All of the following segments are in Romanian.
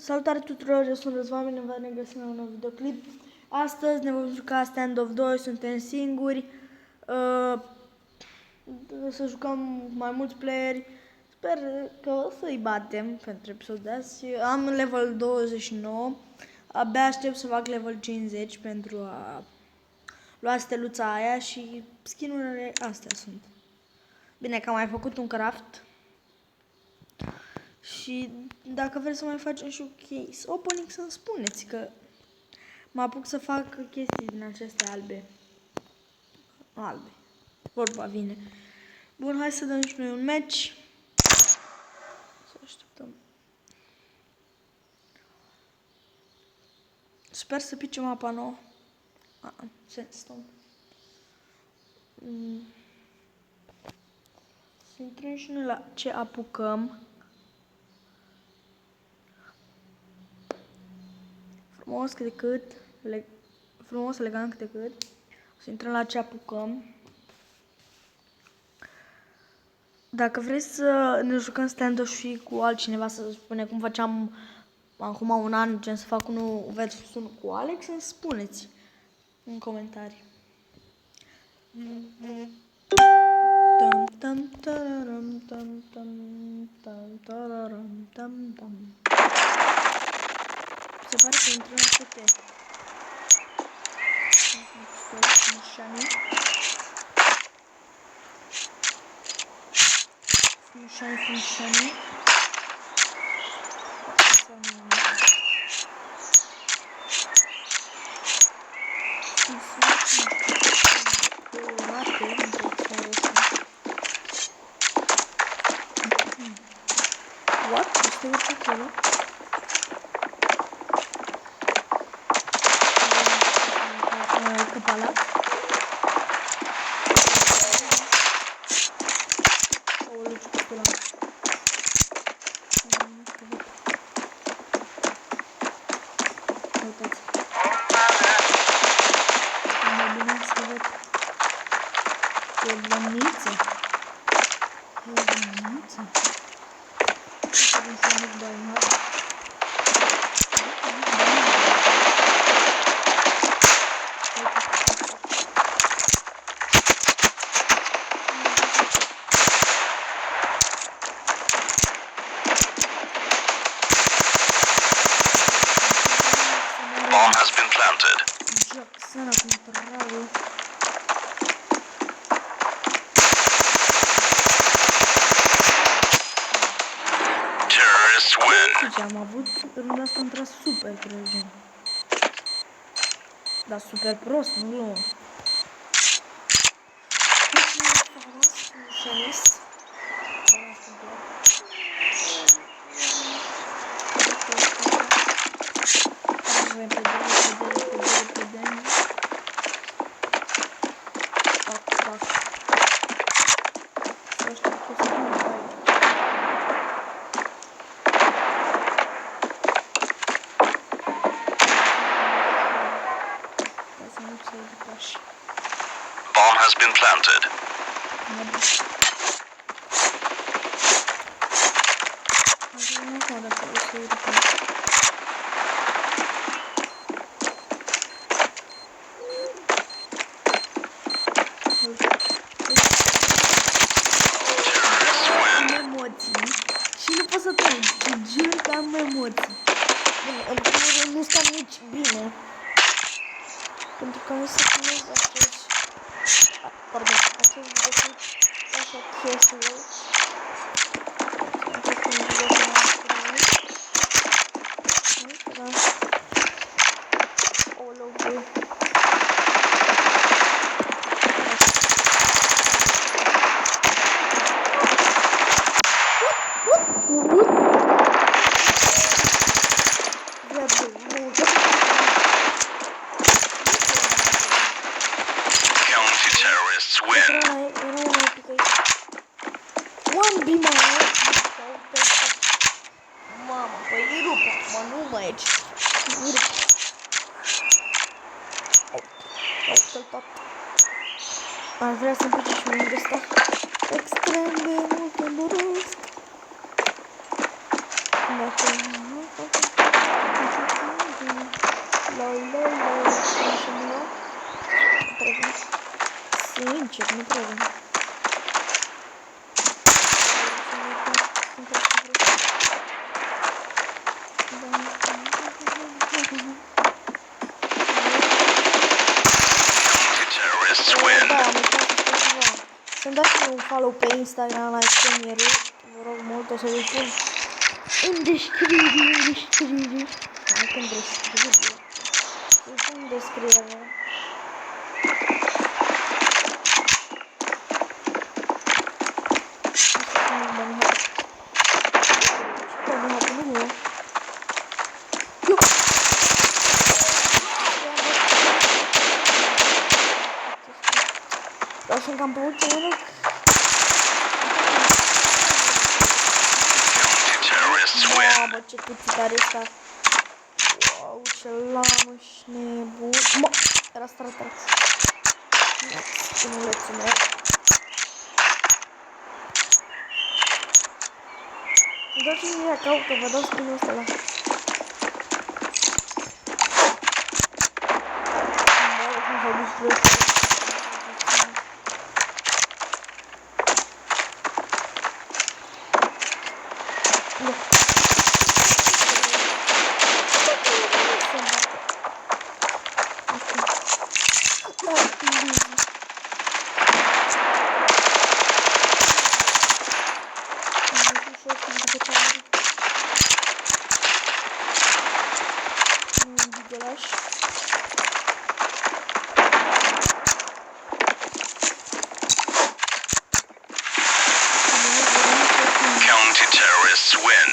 Salutare tuturor, eu sunt Răzvan, bine vă regăsim la un nou videoclip. Astăzi ne vom juca Standoff 2, suntem singuri. O să jucăm mai mulți playeri. Sper că o să-i batem pentru episodul de azi. Am level 29. Abia aștept să fac level 50 pentru a lua steluța aia și skin-urile astea sunt. Bine că am mai făcut un craft. Și dacă vreți să mai facem și un case opening, să-mi spuneți că mă apuc să fac chestii din acestea albe. Vorba vine. Bun, hai să dăm și noi un match. Să așteptăm. Sper să pice mapa nouă. Sandstone. Să intrăm și noi la ce apucăm. Frumos cât de cât. Frumos, elegant cât de cât. Să intrăm la ce apucăm. Dacă vreți să ne jucăm stand-up și cu altcineva, să spune cum făceam acum un an, gen să fac unul versus unul cu Alex, să-mi spuneți în comentarii. Se pare că intră la CT. Finișani. What? Este urcă acolo? Palat. O luci pe ăla. Uitați. Mai bine să văd. E băniță. Bomb has been planted. Jacksana contrarul. Terrorists win. Am avut runda asta într-a super crezut. Dar super prost, nu luăm. Bomb has been planted. Emoții. Și nu pot să trăi. Te jur că am emoții. Bine, în primul rând nu stau nici bine. Pentru că nu se filmez acest videoclip așa chestiile. Am făcut un videoclip mai frumos. O logo. Terrorists win. One be my Mama, păi îi rup acum, nu mai aici. Îi rup. Aș vrea să-mi pice și unul de ăsta. Extrem de mult îmi doresc. Dacă nu fac încet, nu prea bine. Terrorists win. Da, am uitat să spun ceva. Să-mi dați un follow pe Instagram la Premierul, vă rog mult, o să vi pun în descriere. Hai că în descriere. Să-i pun în descriere. Sunt cam pe ultimul loc. Terrorists win. Mamă, ce cuțit are ăsta. Wow, ce lamă și nebun. Mă, era strat. Stimulețul meu. Dați-mi ia caută, vă dau skin-ul ăsta la. Bă, cum s-au dus flăști. Counter-terrorists win.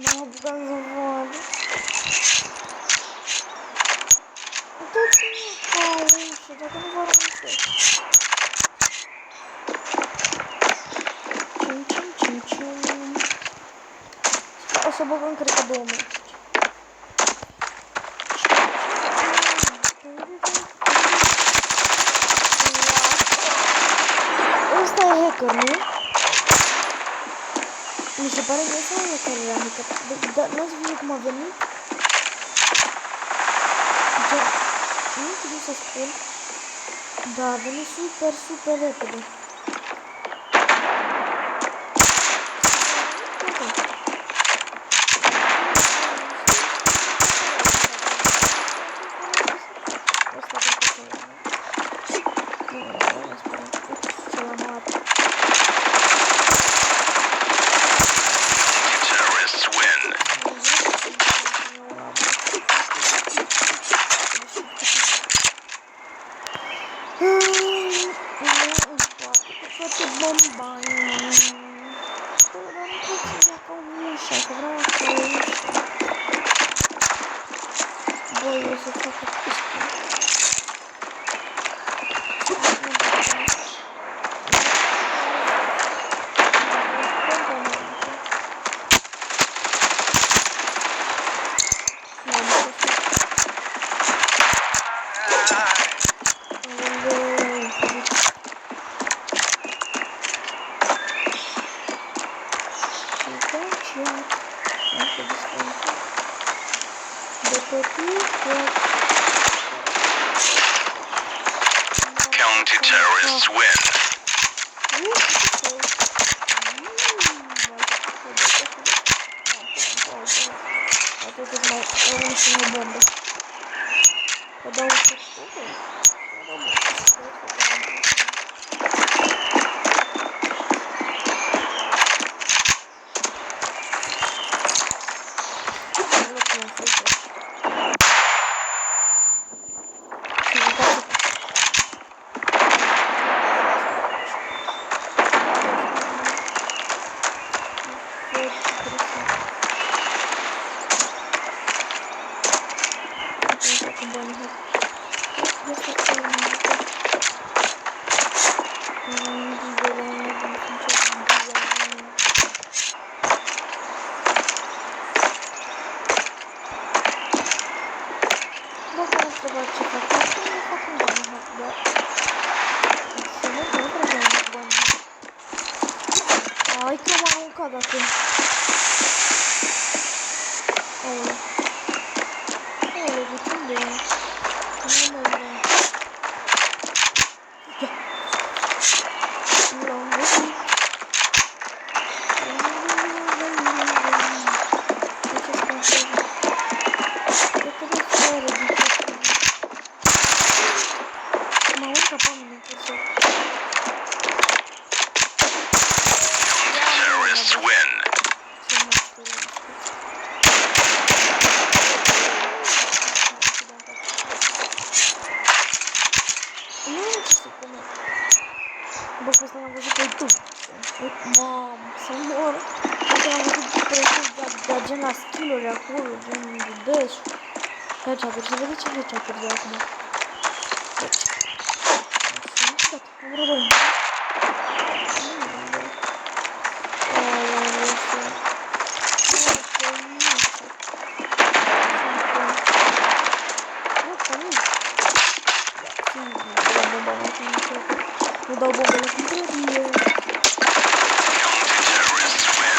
M-am apucat să văd. Uitați-mă ca ușă, dacă nu vă arătesc. Cium. O să băgăm, cred că 2 metri. Ăsta e hacker, nu? Mi se pare că ăsta e care era hacker. Dar n-ați văzut cum a venit? Nu știu să spun. Da, a venit super repede. Terrorists win. Counter-terrorists win. Ai că m-am aruncat dacă... Aoleu, de ce Unde? Nu merge. Ia. L-am găsit. Terrorists win. Bă, că ăsta l-am văzut pe YouTube. Mamă, să mor. Ăsta l-am văzut pe YouTube, dar gen la skill-uri acolo, gen de dash. Headshot-uri, să vedeți ce headshot-uri de acum. Deci. Am vreo doi. Nu dau bombele cum trebuie. Terrorists win.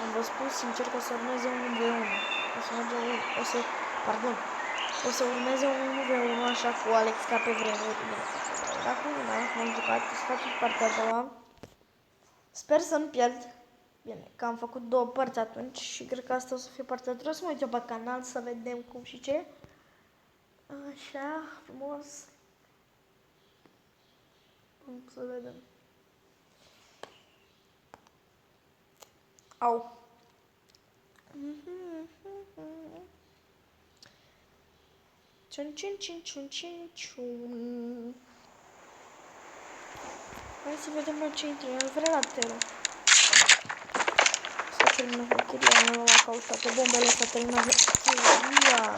Am vă spus sincer că o să urmeze un 1v1. O să urmeze un 1v1 așa cu Alex ca pe vremuri. Acum m-am jucat, să faceți partea a doua. Sper să nu pierd. Bine, că am făcut două părți atunci și cred că asta o să fie partea a doua. Să mă uit eu pe canal să vedem cum și ce. Așa, frumos. Să vedem. Au. Ciun. Hai să vedem la ce intră. Eu vreau la Tero. S-a terminat hăchiria, nu l-am caut toate bombele, s-a terminat hăchiria.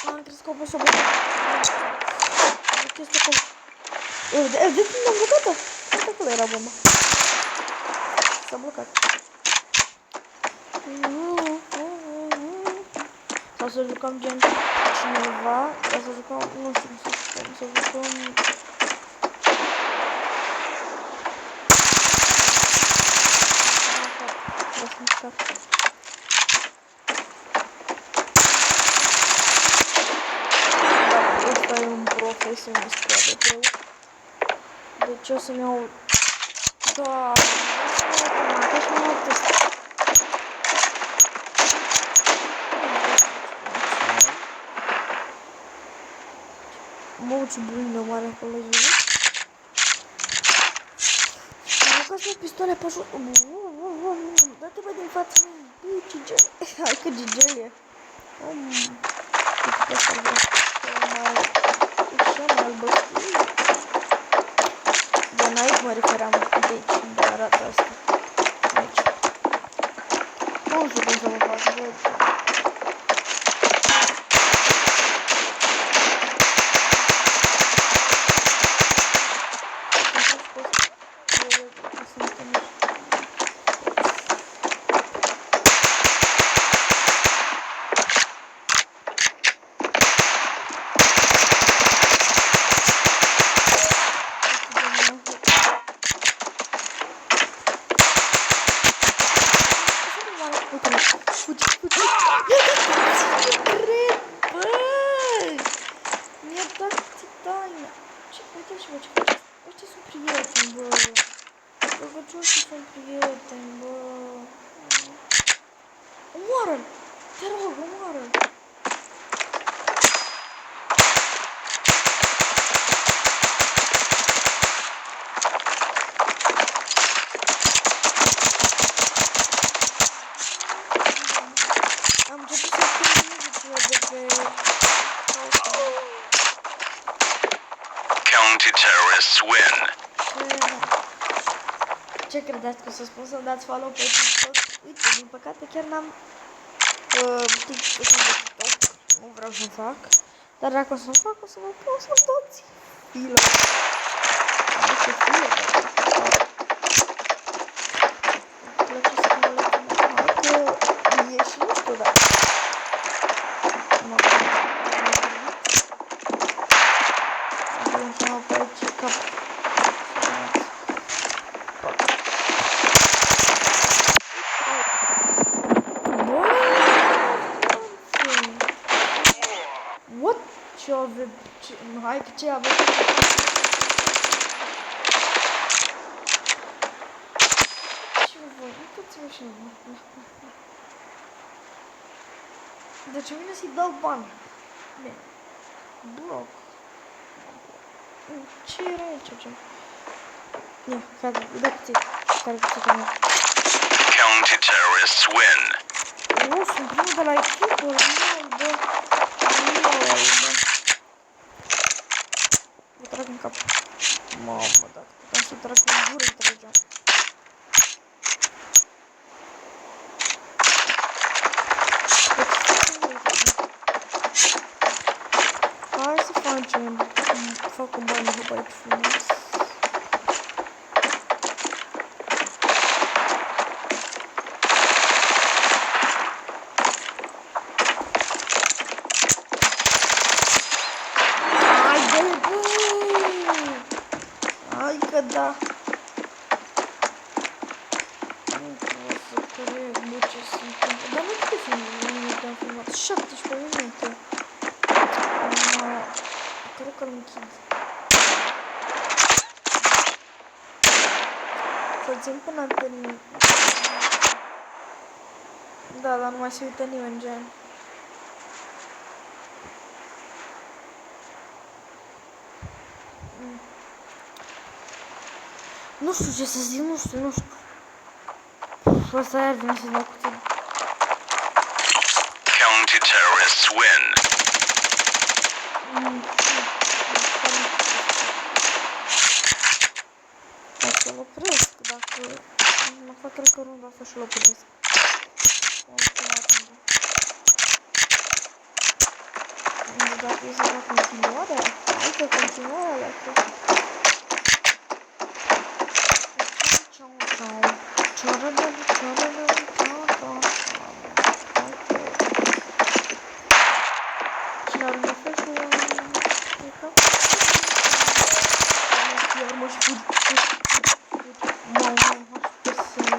Am crezut că o pot să o băgat. Am crezut că de când am blocat-o? Uite acolo era bomba. S-a blocat. Sau să jucăm gen cineva, sau să jucăm, nu știu cum să jucăm. Ăsta e un profesionist de greu. Deci o să-mi iau... Da, și mă iau test. Mă, ce blândă mare acolo, zic. Aruncați-mă pistoale pe jos. Dă-te bă din față. Ce gel. Hai că gigel e. Uite pe asta vreau. Cea mai albăstie. Dar aici mă referam. Deci, unde arată asta. Aici. Nu știu cum să mă fac. Omoară-l! Te rog, omoară-l! Counter-terrorists win. Ce credeți că o să spun să dați follow pe TikTok? Uite, din păcate chiar n-am TikTok. Nu vreau să fac. Dar dacă o să fac, o să vă pot să-mi dați filo. Nu știu filo, îmi place să mă lăsăm că e și nu știu, dar... Mă pe aici cap. What? Ce avem? Hai că ce avem? Ce voi? Uitați-vă și deci vine să-i dau bani. Bine. Bloc. Ce era aici? Ce? Ia, care cuțită mea. Counter-terrorists win. Nu, sunt primul de la echipă, nu, bă. Vă trag în cap. Mamă, dacă puteam să-i trag în gură, îi trăgeam. Hai să facem. Fac un bani de băi frumos. Hai că da. Nu pot să cred, bă, ce se întâmplă. Dar nu câte minute am filmat? 17 minute. Cred că-l închid. Să-l țin până în termin. Da, dar nu mai se uită nimeni, gen. Nu știu ce să zic, nu știu. Asta iar vine să dau cuțit. Counter-terrorists win. O să-l opresc, dacă... Mă fac, cred că runda asta și-l opresc. Dacă e să fac continuarea, hai că continuarea, dacă... Cine are un fel și iar mă știu. Mamă, aș să mă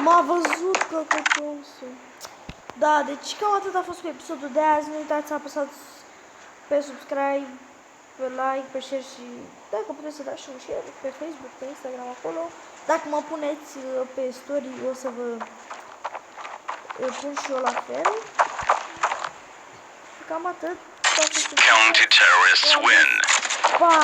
m-a văzut căcătosul. Da, deci cam atât a fost cu episodul de azi. Nu uitați să apăsați pe subscribe, pe like, pe share și dacă puteți să dați și un share pe Facebook, pe Instagram acolo. Dacă mă puneți pe story, o să vă pun și eu la fel. Cam atât. Counter-terrorists win. Pa!